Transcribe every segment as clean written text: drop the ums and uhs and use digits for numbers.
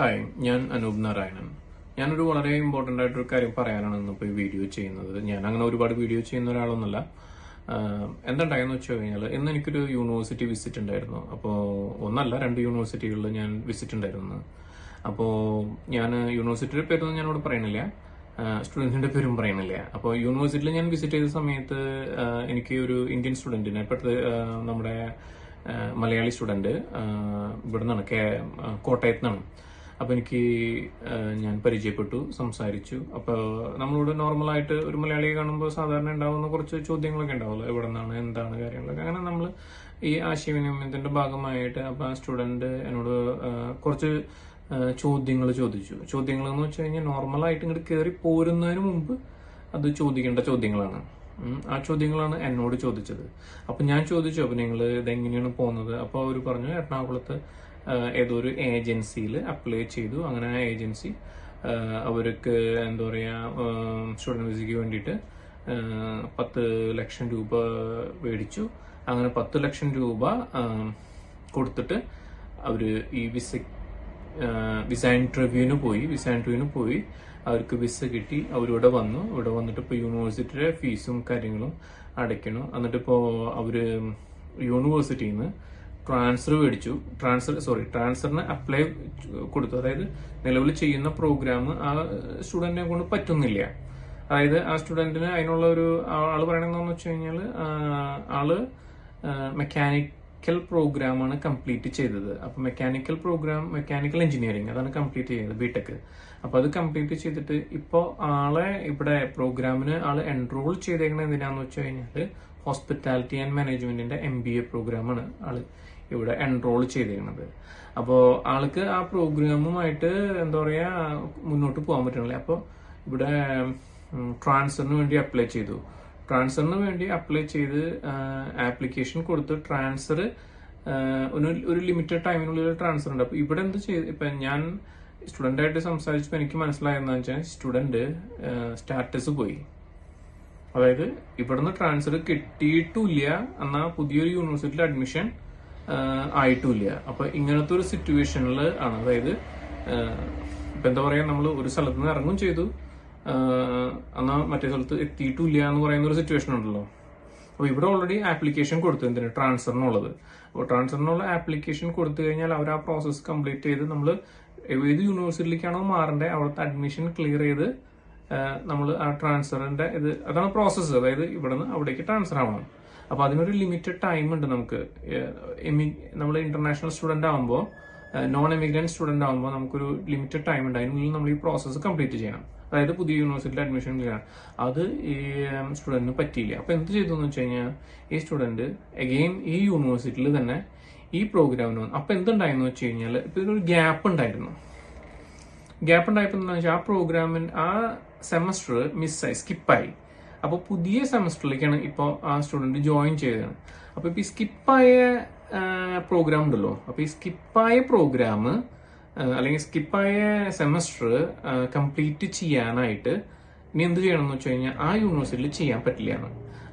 Hi, ഞാൻ അനൂപ് നാരായണൻ. ഞാനൊരു വളരെ ഇമ്പോർട്ടൻ്റ് ആയിട്ടൊരു കാര്യം പറയാനാണ് ഇന്നിപ്പോൾ ഈ വീഡിയോ ചെയ്യുന്നത്. ഞാൻ അങ്ങനെ ഒരുപാട് വീഡിയോ ചെയ്യുന്ന ഒരാളൊന്നുമല്ല. എന്തുണ്ടായെന്ന് വെച്ച് കഴിഞ്ഞാൽ ഇന്ന് എനിക്കൊരു യൂണിവേഴ്സിറ്റി വിസിറ്റ് ഉണ്ടായിരുന്നു. അപ്പോൾ ഒന്നല്ല, 2 യൂണിവേഴ്സിറ്റികളിൽ ഞാൻ വിസിറ്റ് ഉണ്ടായിരുന്നു. അപ്പോൾ ഞാൻ യൂണിവേഴ്സിറ്റിയുടെ പേരൊന്നും ഞാനിവിടെ പറയണില്ല, സ്റ്റുഡൻസിന്റെ പേരും പറയണില്ല. അപ്പോൾ യൂണിവേഴ്സിറ്റിയിൽ ഞാൻ വിസിറ്റ് ചെയ്ത സമയത്ത് എനിക്ക് ഒരു ഇന്ത്യൻ സ്റ്റുഡൻറ്റിനെ നമ്മുടെ മലയാളി സ്റ്റുഡൻറ്റ് ഇവിടെ നിന്നാണ്, കോട്ടയത്ത് നിന്നാണ്. അപ്പോൾ ഞാൻ പരിചയപ്പെട്ടു, സംസാരിച്ചു. അപ്പോൾ നമ്മളോട് നോർമലായിട്ട് ഒരു മലയാളിയെ കാണുമ്പോൾ സാധാരണ ഉണ്ടാകുന്ന കുറച്ച് ചോദ്യങ്ങളൊക്കെ ഉണ്ടാവുമല്ലോ, എവിടെ നിന്നാണ്, എന്താണ് കാര്യങ്ങളൊക്കെ. അങ്ങനെ നമ്മൾ ഈ ആശയവിനിമയത്തിന്റെ ഭാഗമായിട്ട് അപ്പോൾ ആ സ്റ്റുഡൻറ്റ് എന്നോട് കുറച്ച് ചോദ്യങ്ങൾ ചോദിച്ചു. ചോദ്യങ്ങൾ എന്ന് വെച്ച് കഴിഞ്ഞാൽ നോർമലായിട്ട് ഇങ്ങോട്ട് കയറി പോരുന്നതിന് മുമ്പ് അത് ചോദിക്കേണ്ട ചോദ്യങ്ങളാണ്. ആ ചോദ്യങ്ങളാണ് എന്നോട് ചോദിച്ചത്. അപ്പം ഞാൻ ചോദിച്ചു, അപ്പം നിങ്ങൾ ഇതെങ്ങനെയാണ് പോകുന്നത്? അപ്പോൾ അവർ പറഞ്ഞു, എറണാകുളത്ത് ഏതോ ഒരു ഏജൻസിയിൽ അപ്ലൈ ചെയ്തു. അങ്ങനെ ആ ഏജൻസി അവർക്ക് എന്താ പറയുക, സ്റ്റുഡൻറ് വിസയ്ക്ക് വേണ്ടിയിട്ട് 10 ലക്ഷം രൂപ മേടിച്ചു. അങ്ങനെ 10 ലക്ഷം രൂപ കൊടുത്തിട്ട് അവർ ഈ വിസ ഇന്റർവ്യൂവിന് പോയി അവർക്ക് വിസ കിട്ടി. അവരിവിടെ വന്നു. ഇവിടെ വന്നിട്ട് ഇപ്പോൾ യൂണിവേഴ്സിറ്റിയുടെ ഫീസും കാര്യങ്ങളും അടയ്ക്കണം. എന്നിട്ടിപ്പോൾ അവര് യൂണിവേഴ്സിറ്റിയിൽ നിന്ന് ട്രാൻസ്ഫറിന് അപ്ലൈ കൊടുത്തു. അതായത് നിലവിൽ ചെയ്യുന്ന പ്രോഗ്രാം ആ സ്റ്റുഡന്റിനെ കൊണ്ട് പറ്റുന്നില്ല. അതായത് ആ സ്റ്റുഡന്റിന് അതിനുള്ള ഒരു ആള് പറയണെന്താന്ന് വെച്ച് കഴിഞ്ഞാൽ ആള് മെക്കാനിക്കൽ പ്രോഗ്രാമാണ് കംപ്ലീറ്റ് ചെയ്തത്. അപ്പൊ മെക്കാനിക്കൽ എഞ്ചിനീയറിംഗ് അതാണ് കംപ്ലീറ്റ് ചെയ്തത്, ബിടെക്. അപ്പൊ അത് കംപ്ലീറ്റ് ചെയ്തിട്ട് ഇപ്പോൾ ആളെ ഇവിടെ പ്രോഗ്രാമിന് ആള് എൻറോൾ ചെയ്തേക്കുന്നത് എന്തിനാന്ന് വെച്ച് കഴിഞ്ഞാൽ ഹോസ്പിറ്റാലിറ്റി ആൻഡ് മാനേജ്മെന്റിന്റെ MBA പ്രോഗ്രാമാണ് ആള് ഇവിടെ എൻറോൾ ചെയ്തിരിക്കുന്നത്. അപ്പോൾ ആൾക്ക് ആ പ്രോഗ്രാമുമായിട്ട് എന്താ പറയാ മുന്നോട്ട് പോകാൻ പറ്റണില്ല. അപ്പോൾ ഇവിടെ ട്രാൻസ്ഫറിന് വേണ്ടി അപ്ലൈ ചെയ്ത് ആപ്ലിക്കേഷൻ കൊടുത്ത് ട്രാൻസ്ഫർ ഒരു ലിമിറ്റഡ് ടൈമിനുള്ളിൽ ട്രാൻസ്ഫർ ഉണ്ട്. അപ്പൊ ഇവിടെ എന്ത് ചെയ്ത് ഇപ്പൊ ഞാൻ സ്റ്റുഡന്റ് ആയിട്ട് സംസാരിച്ചപ്പോൾ എനിക്ക് മനസ്സിലായെന്ന് വെച്ചാൽ സ്റ്റുഡന്റ് സ്റ്റാറ്റസ് പോയി. അതായത് ഇവിടുന്ന് ട്രാൻസ്ഫർ കിട്ടിയിട്ടില്ല, എന്നാൽ പുതിയൊരു യൂണിവേഴ്സിറ്റിയിൽ അഡ്മിഷൻ ആയിട്ടില്ല. അപ്പൊ ഇങ്ങനത്തെ ഒരു സിറ്റുവേഷനിൽ ആണ്. അതായത് ഇപ്പൊ എന്താ പറയാ, നമ്മൾ ഒരു സ്ഥലത്ത് നിന്ന് ഇറങ്ങും ചെയ്തു, എന്നാൽ മറ്റേ സ്ഥലത്ത് എത്തിയിട്ടില്ല എന്ന് പറയുന്ന ഒരു സിറ്റുവേഷൻ ഉണ്ടല്ലോ. അപ്പൊ ഇവിടെ ഓൾറെഡി ആപ്ലിക്കേഷൻ കൊടുത്തു, എന്തിനാ, ട്രാൻസ്ഫറിനുള്ളത്. അപ്പോൾ ട്രാൻസ്ഫറിനുള്ള ആപ്ലിക്കേഷൻ കൊടുത്തു കഴിഞ്ഞാൽ അവർ ആ പ്രോസസ്സ് കംപ്ലീറ്റ് ചെയ്ത് നമ്മൾ ഏത് യൂണിവേഴ്സിറ്റിയിലേക്കാണോ മാറേണ്ടത് അവിടുത്തെ അഡ്മിഷൻ ക്ലിയർ ചെയ്ത് നമ്മൾ ആ ട്രാൻസ്ഫറിന്റെ അതാണ് പ്രോസസ്സ്. അതായത് ഇവിടെ നിന്ന് അവിടേക്ക് ട്രാൻസ്ഫർ ആവണം. അപ്പൊ അതിനൊരു ലിമിറ്റഡ് ടൈം ഉണ്ട് നമുക്ക്. നമ്മൾ ഇന്റർനാഷണൽ സ്റ്റുഡന്റ് ആകുമ്പോൾ, നോൺ എമിഗ്രന്റ് സ്റ്റുഡന്റ് ആകുമ്പോൾ നമുക്കൊരു ലിമിറ്റഡ് ടൈം ഉണ്ട്. അതിനുള്ളിൽ നമ്മൾ ഈ പ്രോസസ്സ് കംപ്ലീറ്റ് ചെയ്യണം. അതായത് പുതിയ യൂണിവേഴ്സിറ്റിയിൽ അഡ്മിഷൻ ചെയ്യണം. അത് ഈ സ്റ്റുഡന്റിന് പറ്റിയില്ല. അപ്പൊ എന്ത് ചെയ്തു എന്ന് വെച്ച് കഴിഞ്ഞാൽ ഈ സ്റ്റുഡന്റ് അഗെയിൻ ഈ യൂണിവേഴ്സിറ്റിയിൽ തന്നെ ഈ പ്രോഗ്രാമിന് വന്നു. അപ്പൊ എന്തുണ്ടായെന്ന് വെച്ച് കഴിഞ്ഞാൽ ഇപ്പൊ ഇതൊരു ഗ്യാപ്പ് ഉണ്ടായപ്പോൾ എന്താണെന്ന് വെച്ചാൽ ആ പ്രോഗ്രാമിന് ആ സെമസ്റ്റർ മിസ്സായി, സ്കിപ്പായി. അപ്പൊ പുതിയ സെമസ്റ്ററിലേക്കാണ് ഇപ്പോൾ ആ സ്റ്റുഡന്റ് ജോയിൻ ചെയ്തത്. അപ്പൊ ഇപ്പൊ ഈ സ്കിപ്പായ പ്രോഗ്രാം ഉണ്ടല്ലോ, അപ്പൊ ഈ സ്കിപ്പായ പ്രോഗ്രാം അല്ലെങ്കിൽ സ്കിപ്പായ സെമസ്റ്റർ കംപ്ലീറ്റ് ചെയ്യാനായിട്ട് ഇനി എന്ത് ചെയ്യണം എന്ന് വെച്ച് കഴിഞ്ഞാൽ ആ യൂണിവേഴ്സിറ്റിയിൽ ചെയ്യാൻ പറ്റില്ല.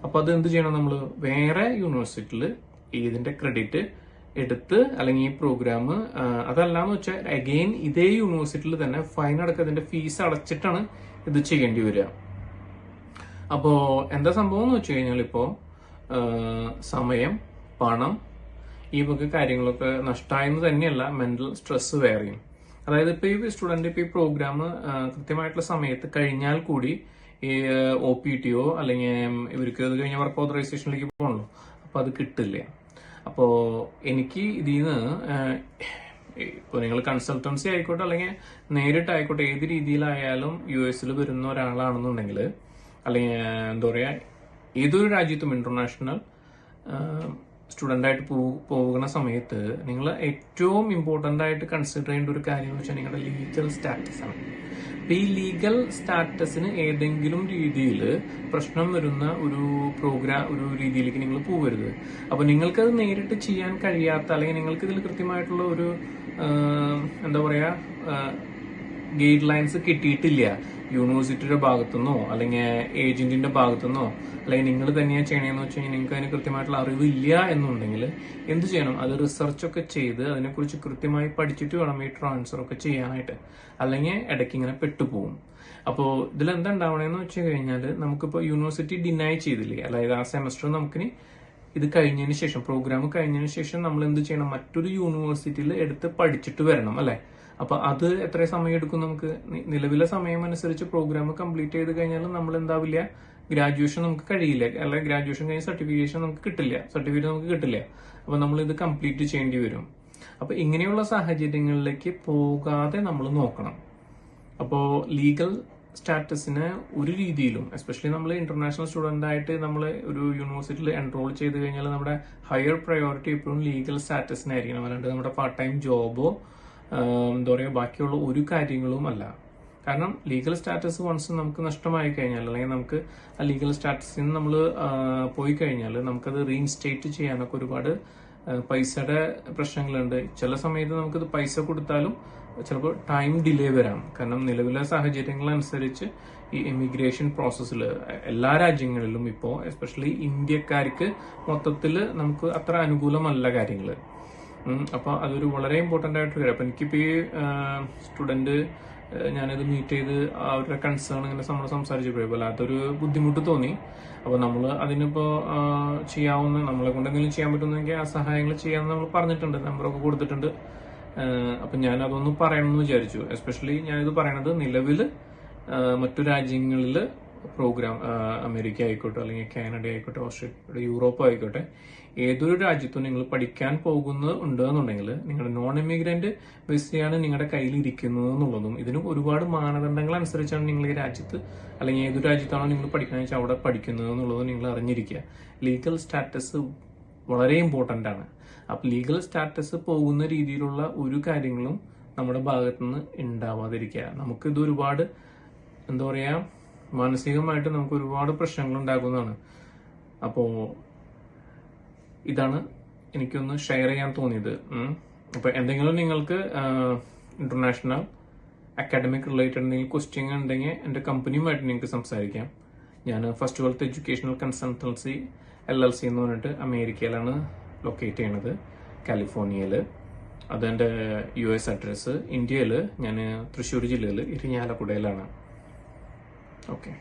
അപ്പൊ അത് എന്ത് ചെയ്യണം, നമ്മൾ വേറെ യൂണിവേഴ്സിറ്റിയിൽ ഇതിന്റെ ക്രെഡിറ്റ് എടുത്ത്, അല്ലെങ്കിൽ ഈ പ്രോഗ്രാം അതല്ലാന്ന് വെച്ചാൽ അഗെയിൻ ഇതേ യൂണിവേഴ്സിറ്റിയിൽ തന്നെ ഫൈൻ അടക്കത്തിന്റെ ഫീസ് അടച്ചിട്ടാണ് ഇത് ചെയ്യേണ്ടി വരിക. അപ്പോ എന്താ സംഭവം എന്ന് വെച്ച് കഴിഞ്ഞാൽ ഇപ്പോ സമയം, പണം, ഈ വക കാര്യങ്ങളൊക്കെ നഷ്ടമായെന്ന് തന്നെയല്ല, മെന്റൽ സ്ട്രെസ് വേറെയും. അതായത് ഇപ്പൊ ഈ സ്റ്റുഡന്റ് ഇപ്പൊ ഈ പ്രോഗ്രാം കൃത്യമായിട്ടുള്ള സമയത്ത് കഴിഞ്ഞാൽ കൂടി ഈ OPTO അല്ലെങ്കിൽ ഇവർക്ക് അത് കഴിഞ്ഞ വർക്ക് ഓതറൈസേഷനിലേക്ക് പോകണല്ലോ, അപ്പൊ അത് കിട്ടില്ല. അപ്പോ എനിക്ക് ഇതിന്ന് ഇപ്പോൾ നിങ്ങൾ കൺസൾട്ടൻസി ആയിക്കോട്ടെ അല്ലെങ്കിൽ നേരിട്ടായിക്കോട്ടെ, ഏത് രീതിയിലായാലും US വരുന്ന ഒരാളാണെന്നുണ്ടെങ്കിൽ, അല്ലെങ്കിൽ എന്താ പറയാ, ഏതൊരു രാജ്യത്തും ഇന്റർനാഷണൽ സ്റ്റുഡന്റ് ആയിട്ട് പോകുന്ന സമയത്ത് നിങ്ങൾ ഏറ്റവും ഇമ്പോർട്ടന്റ് ആയിട്ട് കൺസിഡർ ചെയ്യേണ്ട ഒരു കാര്യം എന്ന് വെച്ചാൽ നിങ്ങളുടെ ലീഗൽ സ്റ്റാറ്റസ് ആണ്. അപ്പൊ ഈ ലീഗൽ സ്റ്റാറ്റസിന് ഏതെങ്കിലും രീതിയിൽ പ്രശ്നം വരുന്ന ഒരു രീതിയിലേക്ക് നിങ്ങൾ പോകരുത്. അപ്പൊ നിങ്ങൾക്കത് നേരിട്ട് ചെയ്യാൻ കഴിയാത്ത, അല്ലെങ്കിൽ നിങ്ങൾക്ക് ഇതിൽ കൃത്യമായിട്ടുള്ള ഒരു എന്താ പറയാ ഗൈഡ് ലൈൻസ് കിട്ടിയിട്ടില്ല യൂണിവേഴ്സിറ്റിയുടെ ഭാഗത്തുനിന്നോ അല്ലെങ്കിൽ ഏജന്റിന്റെ ഭാഗത്തുനിന്നോ അല്ലെങ്കിൽ നിങ്ങൾ തന്നെയാണ് ചെയ്യണമെന്ന് വെച്ച് കഴിഞ്ഞാൽ നിങ്ങൾക്ക് അതിന് കൃത്യമായിട്ടുള്ള അറിവില്ല എന്നുണ്ടെങ്കിൽ എന്ത് ചെയ്യണം? അത് റിസർച്ചൊക്കെ ചെയ്ത് അതിനെക്കുറിച്ച് കൃത്യമായി പഠിച്ചിട്ട് വേണം ഈ ട്രാൻസ്ഫർ ഒക്കെ ചെയ്യാനായിട്ട്. അല്ലെങ്കിൽ ഇടയ്ക്ക് ഇങ്ങനെ പെട്ടുപോകും. അപ്പോൾ ഇതിലെന്താ ഉണ്ടാവണേന്ന് വെച്ച് കഴിഞ്ഞാൽ നമുക്കിപ്പോൾ യൂണിവേഴ്സിറ്റി ഡിനൈ ചെയ്തില്ലേ, അതായത് ആ സെമസ്റ്റർ നമുക്കിനി ഇത് കഴിഞ്ഞതിന് ശേഷം, പ്രോഗ്രാം കഴിഞ്ഞതിന് ശേഷം നമ്മൾ എന്ത് ചെയ്യണം? മറ്റൊരു യൂണിവേഴ്സിറ്റിയിൽ എടുത്ത് പഠിച്ചിട്ട് വരണം അല്ലെ. അപ്പൊ അത് എത്ര സമയം എടുക്കും? നമുക്ക് നിലവിലെ സമയം അനുസരിച്ച് പ്രോഗ്രാം കംപ്ലീറ്റ് ചെയ്ത് കഴിഞ്ഞാൽ നമ്മൾ എന്താവില്ല, ഗ്രാജുവേഷൻ നമുക്ക് കഴിയില്ല, അല്ലെങ്കിൽ ഗ്രാജുവേഷൻ കഴിഞ്ഞ സർട്ടിഫിക്കേറ്റ് നമുക്ക് കിട്ടില്ല. അപ്പൊ നമ്മൾ ഇത് കംപ്ലീറ്റ് ചെയ്യേണ്ടി വരും. അപ്പൊ ഇങ്ങനെയുള്ള സാഹചര്യങ്ങളിലേക്ക് പോകാതെ നമ്മൾ നോക്കണം. അപ്പോ ലീഗൽ സ്റ്റാറ്റസിന് ഒരു രീതിയിലും, എസ്പെഷ്യലി നമ്മൾ ഇന്റർനാഷണൽ സ്റ്റുഡന്റ് ആയിട്ട് നമ്മൾ ഒരു യൂണിവേഴ്സിറ്റിയിൽ എൻറോൾ ചെയ്ത് കഴിഞ്ഞാൽ നമ്മുടെ ഹയർ പ്രയോറിറ്റി എപ്പോഴും ലീഗൽ സ്റ്റാറ്റസിനായിരിക്കണം. അല്ലാണ്ട് നമ്മുടെ പാർട്ട് ടൈം ജോബോ എന്താ പറയുക ബാക്കിയുള്ള ഒരു കാര്യങ്ങളും അല്ല. കാരണം ലീഗൽ സ്റ്റാറ്റസ് വൺസ് നമുക്ക് നഷ്ടമായി കഴിഞ്ഞാൽ, അല്ലെങ്കിൽ നമുക്ക് ആ ലീഗൽ സ്റ്റാറ്റസിൽ നിന്ന് നമ്മൾ പോയി കഴിഞ്ഞാൽ നമുക്കത് റീഇൻസ്റ്റേറ്റ് ചെയ്യാനൊക്കെ ഒരുപാട് പൈസയുടെ പ്രശ്നങ്ങളുണ്ട്. ചില സമയത്ത് നമുക്കത് പൈസ കൊടുത്താലും ചിലപ്പോൾ ടൈം ഡിലേ വരാം. കാരണം നിലവിലെ സാഹചര്യങ്ങൾ അനുസരിച്ച് ഈ ഇമിഗ്രേഷൻ പ്രോസസ്സിൽ എല്ലാ രാജ്യങ്ങളിലും ഇപ്പോൾ എസ്പെഷ്യലി ഇന്ത്യക്കാർക്ക് മൊത്തത്തിൽ നമുക്ക് അത്ര അനുകൂലമല്ല കാര്യങ്ങൾ. അപ്പൊ അതൊരു വളരെ ഇമ്പോർട്ടന്റ് ആയിട്ട് വരും. അപ്പൊ എനിക്കിപ്പോ ഈ സ്റ്റുഡന്റ് ഞാനിത് മീറ്റ് ചെയ്ത് അവരുടെ കൺസേൺ ഇങ്ങനെ നമ്മൾ സംസാരിച്ചപ്പോഴേ വല്ലാത്തൊരു ബുദ്ധിമുട്ട് തോന്നി. അപ്പൊ നമ്മൾ അതിനിപ്പോ ചെയ്യാവുന്ന, നമ്മളെ കൊണ്ട് എന്തെങ്കിലും ചെയ്യാൻ പറ്റുന്നെങ്കിൽ ആ സഹായങ്ങൾ ചെയ്യാമെന്ന് നമ്മൾ പറഞ്ഞിട്ടുണ്ട്, നമ്പറൊക്കെ കൊടുത്തിട്ടുണ്ട്. അപ്പൊ ഞാൻ അതൊന്ന് പറയണമെന്ന് വിചാരിച്ചു. എസ്പെഷ്യലി ഞാനിത് പറയണത് നിലവിൽ മറ്റു രാജ്യങ്ങളിൽ പ്രോഗ്രാം, അമേരിക്ക ആയിക്കോട്ടെ, അല്ലെങ്കിൽ കാനഡ ആയിക്കോട്ടെ, ഓസ്ട്രേലിയ, യൂറോപ്പ് ആയിക്കോട്ടെ, ഏതൊരു രാജ്യത്തും നിങ്ങൾ പഠിക്കാൻ പോകുന്നുണ്ട് എന്നുണ്ടെങ്കിൽ നിങ്ങളുടെ നോൺ ഇമിഗ്രന്റ് വിസയാണ് നിങ്ങളുടെ കയ്യിൽ ഇരിക്കുന്നത് എന്നുള്ളതും, ഇതിന് ഒരുപാട് മാനദണ്ഡങ്ങൾ അനുസരിച്ചാണ് നിങ്ങൾ ഈ രാജ്യത്ത്, അല്ലെങ്കിൽ ഏതൊരു രാജ്യത്താണോ നിങ്ങൾ പഠിക്കുന്നത് വെച്ചാൽ അവിടെ പഠിക്കുന്നത് എന്നുള്ളതും നിങ്ങൾ അറിഞ്ഞിരിക്കുക. ലീഗൽ സ്റ്റാറ്റസ് വളരെ ഇമ്പോർട്ടന്റ് ആണ്. അപ്പൊ ലീഗൽ സ്റ്റാറ്റസ് പോകുന്ന രീതിയിലുള്ള ഒരു കാര്യങ്ങളും നമ്മുടെ ഭാഗത്തുനിന്ന് ഉണ്ടാവാതിരിക്കുക. നമുക്കിത് ഒരുപാട് എന്താ പറയാ, മാനസികമായിട്ട് നമുക്ക് ഒരുപാട് പ്രശ്നങ്ങൾ ഉണ്ടാക്കുന്നതാണ്. അപ്പോ ഇതാണ് എനിക്കൊന്ന് ഷെയർ ചെയ്യാൻ തോന്നിയത്. അപ്പൊ എന്തെങ്കിലും നിങ്ങൾക്ക് ഇന്റർനാഷണൽ അക്കാഡമിക് റിലേറ്റഡ് എന്തെങ്കിലും ക്വസ്റ്റ്യൻ ഉണ്ടെങ്കിൽ എൻ്റെ കമ്പനിയുമായിട്ട് നിങ്ങൾക്ക് സംസാരിക്കാം. ഞാൻ first wealth educational consultancy LLC എന്ന് പറഞ്ഞിട്ട് അമേരിക്കയിലാണ് ലൊക്കേറ്റ് ചെയ്യണത്, കാലിഫോർണിയയിൽ. അതെൻ്റെ US അഡ്രസ്സ്. ഇന്ത്യയിൽ ഞാൻ തൃശ്ശൂർ ജില്ലയിൽ ഇരിഞ്ഞാലക്കുടയിലാണ്. ഓക്കെ.